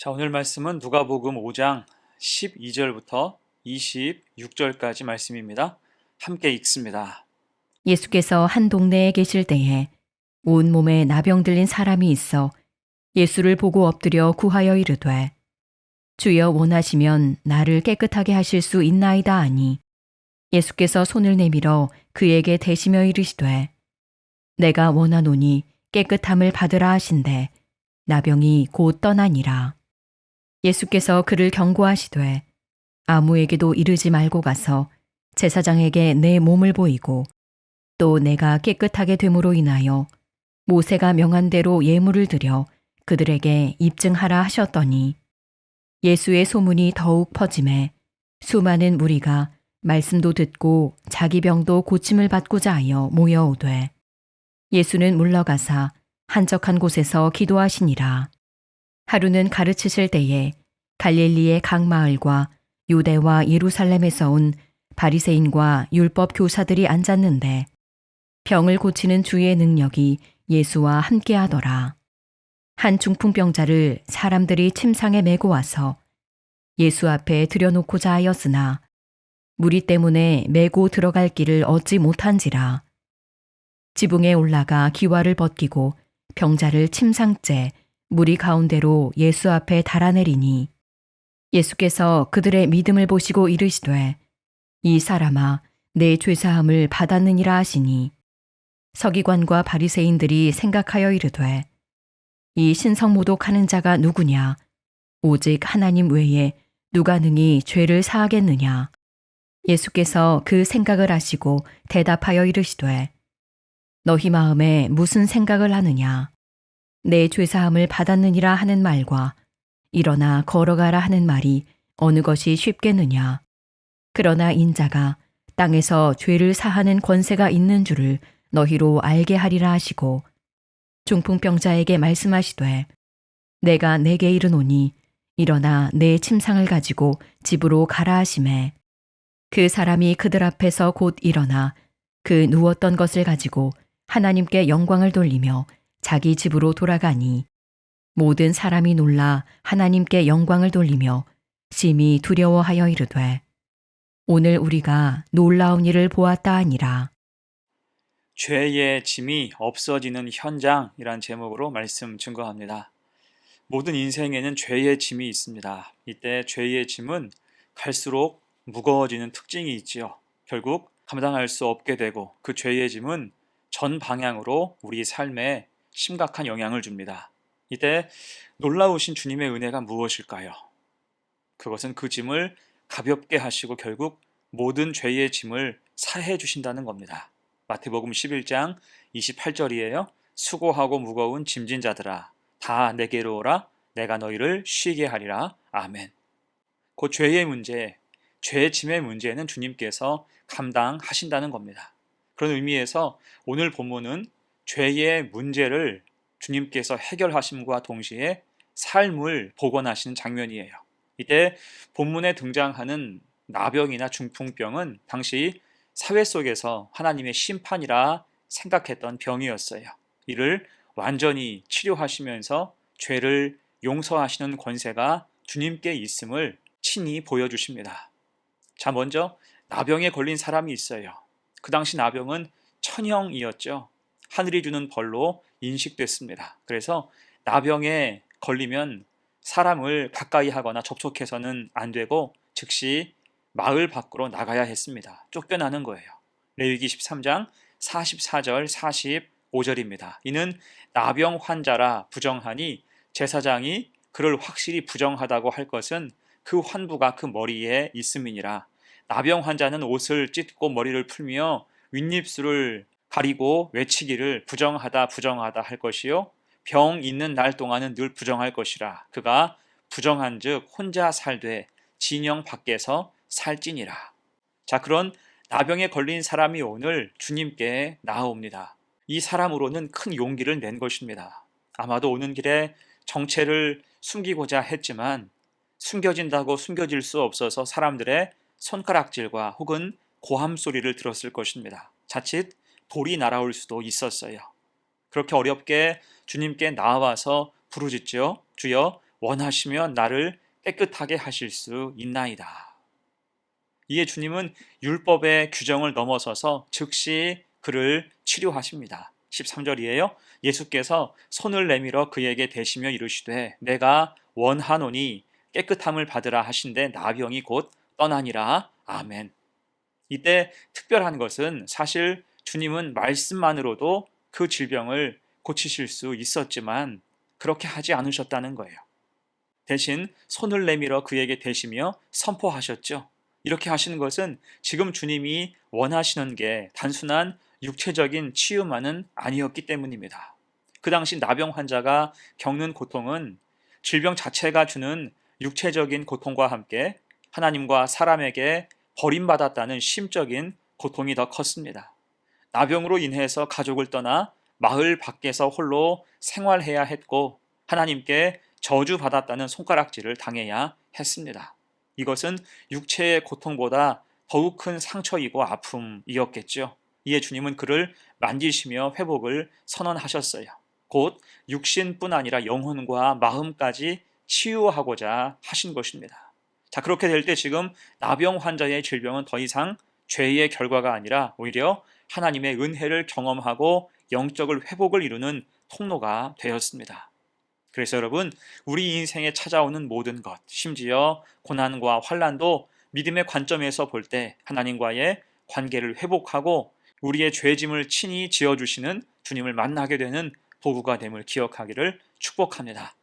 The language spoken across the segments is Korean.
자, 오늘 말씀은 누가복음 5장 12절부터 26절까지 말씀입니다. 함께 읽습니다. 예수께서 한 동네에 계실 때에 온몸에 나병 들린 사람이 있어 예수를 보고 엎드려 구하여 이르되 주여 원하시면 나를 깨끗하게 하실 수 있나이다 하니 예수께서 손을 내밀어 그에게 대시며 이르시되 내가 원하노니 깨끗함을 받으라 하신대 나병이 곧 떠나니라. 예수께서 그를 경고하시되 아무에게도 이르지 말고 가서 제사장에게 내 몸을 보이고 또 내가 깨끗하게 됨으로 인하여 모세가 명한 대로 예물을 드려 그들에게 입증하라 하셨더니 예수의 소문이 더욱 퍼짐에 수많은 무리가 말씀도 듣고 자기 병도 고침을 받고자 하여 모여오되 예수는 물러가사 한적한 곳에서 기도하시니라. 하루는 가르치실 때에 갈릴리의 각 마을과 유대와 예루살렘에서 온 바리새인과 율법 교사들이 앉았는데 병을 고치는 주의 능력이 예수와 함께하더라. 한 중풍병자를 사람들이 침상에 메고 와서 예수 앞에 들여놓고자 하였으나 무리 때문에 메고 들어갈 길을 얻지 못한지라. 지붕에 올라가 기와를 벗기고 병자를 침상째 무리 가운데로 예수 앞에 달아내리니 예수께서 그들의 믿음을 보시고 이르시되 이 사람아 내 죄사함을 받았느니라 하시니 서기관과 바리새인들이 생각하여 이르되 이 신성모독하는 자가 누구냐 오직 하나님 외에 누가 능히 죄를 사하겠느냐. 예수께서 그 생각을 아시고 대답하여 이르시되 너희 마음에 무슨 생각을 하느냐 내 죄사함을 받았느니라 하는 말과 일어나 걸어가라 하는 말이 어느 것이 쉽겠느냐. 그러나 인자가 땅에서 죄를 사하는 권세가 있는 줄을 너희로 알게 하리라 하시고 중풍병자에게 말씀하시되 내가 내게 이르노니 일어나 내 침상을 가지고 집으로 가라 하시매 그 사람이 그들 앞에서 곧 일어나 그 누웠던 것을 가지고 하나님께 영광을 돌리며 자기 집으로 돌아가니 모든 사람이 놀라 하나님께 영광을 돌리며 심히 두려워하여 이르되 오늘 우리가 놀라운 일을 보았다 하니라. 죄의 짐이 없어지는 현장이란 제목으로 말씀 증거합니다. 모든 인생에는 죄의 짐이 있습니다. 이때 죄의 짐은 갈수록 무거워지는 특징이 있지요. 결국 감당할 수 없게 되고 그 죄의 짐은 전 방향으로 우리 삶에 심각한 영향을 줍니다. 이때 놀라우신 주님의 은혜가 무엇일까요? 그것은 그 짐을 가볍게 하시고 결국 모든 죄의 짐을 사해 주신다는 겁니다. 마태복음 11장 28절이에요. 수고하고 무거운 짐진 자들아 다 내게로 오라 내가 너희를 쉬게 하리라. 아멘. 그 죄의 문제, 죄의 짐의 문제는 주님께서 감당하신다는 겁니다. 그런 의미에서 오늘 본문은 죄의 문제를 주님께서 해결하심과 동시에 삶을 복원하시는 장면이에요. 이때 본문에 등장하는 나병이나 중풍병은 당시 사회 속에서 하나님의 심판이라 생각했던 병이었어요. 이를 완전히 치료하시면서 죄를 용서하시는 권세가 주님께 있음을 친히 보여주십니다. 자, 먼저 나병에 걸린 사람이 있어요. 그 당시 나병은 천형이었죠. 하늘이 주는 벌로 인식됐습니다. 그래서 나병에 걸리면 사람을 가까이 하거나 접촉해서는 안 되고 즉시 마을 밖으로 나가야 했습니다. 쫓겨나는 거예요. 레위기 13장 44절 45절입니다. 이는 나병 환자라 부정하니 제사장이 그를 확실히 부정하다고 할 것은 그 환부가 그 머리에 있음이니라. 나병 환자는 옷을 찢고 머리를 풀며 윗입술을 가리고 외치기를 부정하다 부정하다 할 것이요 병 있는 날 동안은 늘 부정할 것이라. 그가 부정한즉 혼자 살되 진영 밖에서 살찌니라. 자, 그런 나병에 걸린 사람이 오늘 주님께 나아옵니다. 이 사람으로는 큰 용기를 낸 것입니다. 아마도 오는 길에 정체를 숨기고자 했지만 숨겨진다고 숨겨질 수 없어서 사람들의 손가락질과 혹은 고함 소리를 들었을 것입니다. 자칫 돌이 날아올 수도 있었어요. 그렇게 어렵게 주님께 나와서 부르짖죠. 주여 원하시면 나를 깨끗하게 하실 수 있나이다. 이에 주님은 율법의 규정을 넘어서서 즉시 그를 치료하십니다. 13절이에요. 예수께서 손을 내밀어 그에게 대시며 이르시되 내가 원하노니 깨끗함을 받으라 하신대 나병이 곧 떠나니라. 아멘. 이때 특별한 것은 사실 주님은 말씀만으로도 그 질병을 고치실 수 있었지만 그렇게 하지 않으셨다는 거예요. 대신 손을 내밀어 그에게 대시며 선포하셨죠. 이렇게 하시는 것은 지금 주님이 원하시는 게 단순한 육체적인 치유만은 아니었기 때문입니다. 그 당시 나병 환자가 겪는 고통은 질병 자체가 주는 육체적인 고통과 함께 하나님과 사람에게 버림받았다는 심적인 고통이 더 컸습니다. 나병으로 인해서 가족을 떠나 마을 밖에서 홀로 생활해야 했고 하나님께 저주받았다는 손가락질을 당해야 했습니다. 이것은 육체의 고통보다 더욱 큰 상처이고 아픔이었겠죠. 이에 주님은 그를 만지시며 회복을 선언하셨어요. 곧 육신뿐 아니라 영혼과 마음까지 치유하고자 하신 것입니다. 자, 그렇게 될 때 지금 나병 환자의 질병은 더 이상 죄의 결과가 아니라 오히려 하나님의 은혜를 경험하고 영적을 회복을 이루는 통로가 되었습니다. 그래서 여러분, 우리 인생에 찾아오는 모든 것, 심지어 고난과 환난도 믿음의 관점에서 볼 때 하나님과의 관계를 회복하고 우리의 죄짐을 친히 지어주시는 주님을 만나게 되는 도구가 됨을 기억하기를 축복합니다.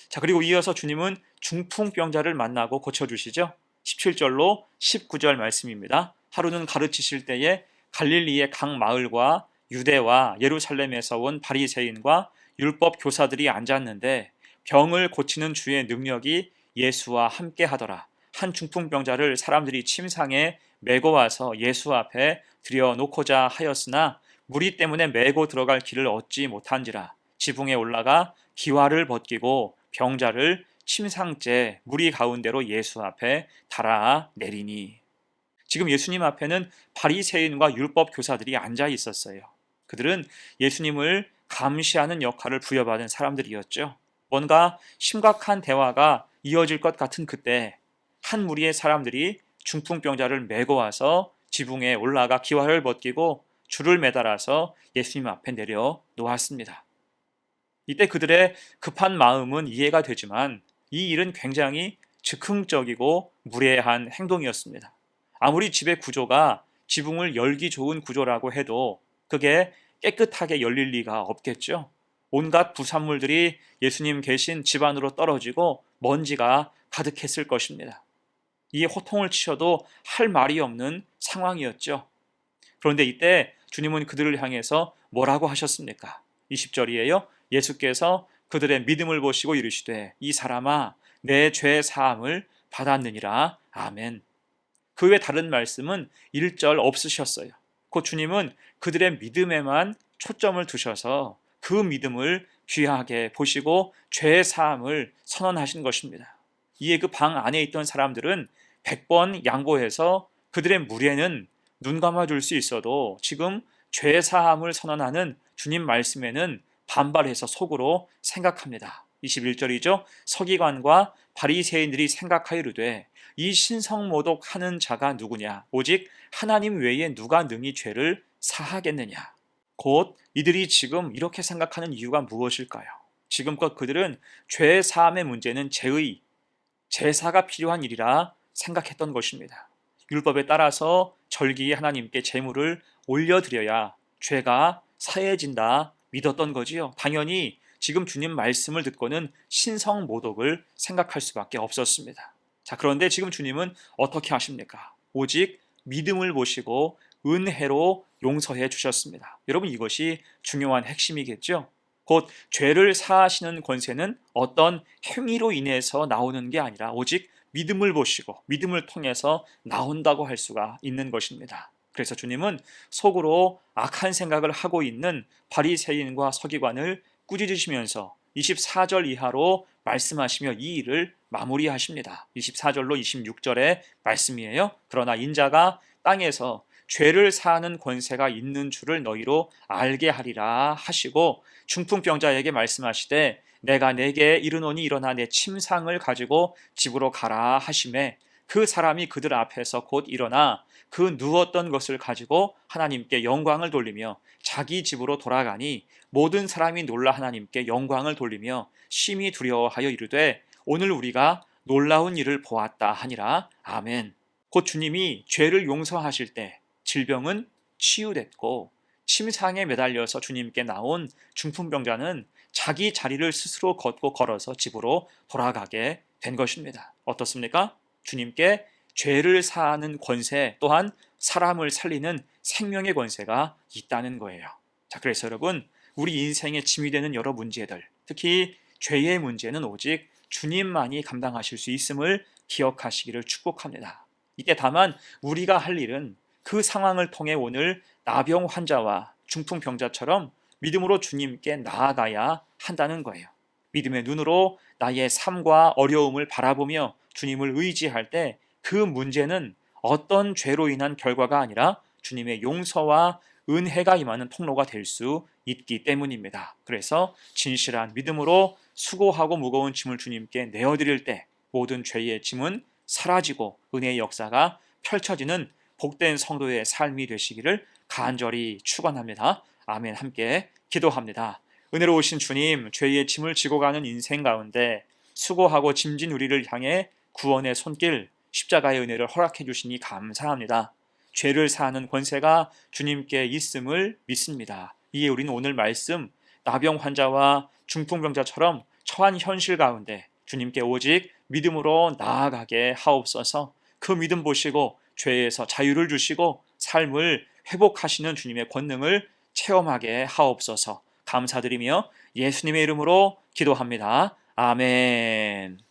자, 그리고 이어서 주님은 중풍병자를 만나고 고쳐주시죠. 17절로 19절 말씀입니다. 하루는 가르치실 때에 갈릴리의 각 마을과 유대와 예루살렘에서 온 바리새인과 율법 교사들이 앉았는데 병을 고치는 주의 능력이 예수와 함께 하더라. 한 중풍병자를 사람들이 침상에 메고 와서 예수 앞에 들여놓고자 하였으나 무리 때문에 메고 들어갈 길을 얻지 못한지라. 지붕에 올라가 기와를 벗기고 병자를 침상째 무리 가운데로 예수 앞에 달아 내리니. 지금 예수님 앞에는 바리새인과 율법 교사들이 앉아 있었어요. 그들은 예수님을 감시하는 역할을 부여받은 사람들이었죠. 뭔가 심각한 대화가 이어질 것 같은 그때 한 무리의 사람들이 중풍병자를 메고 와서 지붕에 올라가 기와를 벗기고 줄을 매달아서 예수님 앞에 내려 놓았습니다. 이때 그들의 급한 마음은 이해가 되지만 이 일은 굉장히 즉흥적이고 무례한 행동이었습니다. 아무리 집의 구조가 지붕을 열기 좋은 구조라고 해도 그게 깨끗하게 열릴 리가 없겠죠. 온갖 부산물들이 예수님 계신 집 안으로 떨어지고 먼지가 가득했을 것입니다. 이에 호통을 치셔도 할 말이 없는 상황이었죠. 그런데 이때 주님은 그들을 향해서 뭐라고 하셨습니까? 20절이에요. 예수께서 그들의 믿음을 보시고 이르시되 이 사람아 내 죄 사함을 받았느니라. 아멘. 그 외 다른 말씀은 1절 없으셨어요. 곧 주님은 그들의 믿음에만 초점을 두셔서 그 믿음을 귀하게 보시고 죄 사함을 선언하신 것입니다. 이에 그 방 안에 있던 사람들은 100번 양보해서 그들의 무례는 눈 감아줄 수 있어도 지금 죄 사함을 선언하는 주님 말씀에는 반발해서 속으로 생각합니다. 21절이죠. 서기관과 바리새인들이 생각하이르되 이 신성모독하는 자가 누구냐? 오직 하나님 외에 누가 능히 죄를 사하겠느냐? 곧 이들이 지금 이렇게 생각하는 이유가 무엇일까요? 지금껏 그들은 죄 사함의 문제는 제의, 제사가 필요한 일이라 생각했던 것입니다. 율법에 따라서 절기에 하나님께 제물을 올려드려야 죄가 사해진다 믿었던 거지요. 당연히 지금 주님 말씀을 듣고는 신성모독을 생각할 수밖에 없었습니다. 자, 그런데 지금 주님은 어떻게 하십니까? 오직 믿음을 보시고 은혜로 용서해 주셨습니다. 여러분, 이것이 중요한 핵심이겠죠? 곧 죄를 사하시는 권세는 어떤 행위로 인해서 나오는 게 아니라 오직 믿음을 보시고 믿음을 통해서 나온다고 할 수가 있는 것입니다. 그래서 주님은 속으로 악한 생각을 하고 있는 바리새인과 서기관을 꾸짖으시면서 24절 이하로 말씀하시며 이 일을 마무리하십니다. 24절로 26절의 말씀이에요. 그러나 인자가 땅에서 죄를 사하는 권세가 있는 줄을 너희로 알게 하리라 하시고 중풍병자에게 말씀하시되 내가 내게 이르노니 일어나 내 침상을 가지고 집으로 가라 하심에 그 사람이 그들 앞에서 곧 일어나 그 누웠던 것을 가지고 하나님께 영광을 돌리며 자기 집으로 돌아가니 모든 사람이 놀라 하나님께 영광을 돌리며 심히 두려워하여 이르되 오늘 우리가 놀라운 일을 보았다 하니라. 아멘. 곧 주님이 죄를 용서하실 때 질병은 치유됐고 침상에 매달려서 주님께 나온 중풍병자는 자기 자리를 스스로 걷고 걸어서 집으로 돌아가게 된 것입니다. 어떻습니까? 주님께 죄를 사하는 권세 또한 사람을 살리는 생명의 권세가 있다는 거예요. 자, 그래서 여러분, 우리 인생에 짐이 되는 여러 문제들, 특히 죄의 문제는 오직 주님만이 감당하실 수 있음을 기억하시기를 축복합니다. 이때 다만 우리가 할 일은 그 상황을 통해 오늘 나병 환자와 중풍병자처럼 믿음으로 주님께 나아가야 한다는 거예요. 믿음의 눈으로 나의 삶과 어려움을 바라보며 주님을 의지할 때 그 문제는 어떤 죄로 인한 결과가 아니라 주님의 용서와 은혜가 임하는 통로가 될 수 있기 때문입니다. 그래서 진실한 믿음으로 수고하고 무거운 짐을 주님께 내어드릴 때 모든 죄의 짐은 사라지고 은혜의 역사가 펼쳐지는 복된 성도의 삶이 되시기를 간절히 축원합니다. 아멘. 함께 기도합니다. 은혜로우신 주님, 죄의 짐을 지고 가는 인생 가운데 수고하고 짐진 우리를 향해 구원의 손길, 십자가의 은혜를 허락해 주시니 감사합니다. 죄를 사하는 권세가 주님께 있음을 믿습니다. 이에 우리는 오늘 말씀 나병 환자와 중풍병자처럼 처한 현실 가운데 주님께 오직 믿음으로 나아가게 하옵소서. 그 믿음 보시고 죄에서 자유를 주시고 삶을 회복하시는 주님의 권능을 체험하게 하옵소서. 감사드리며 예수님의 이름으로 기도합니다. 아멘.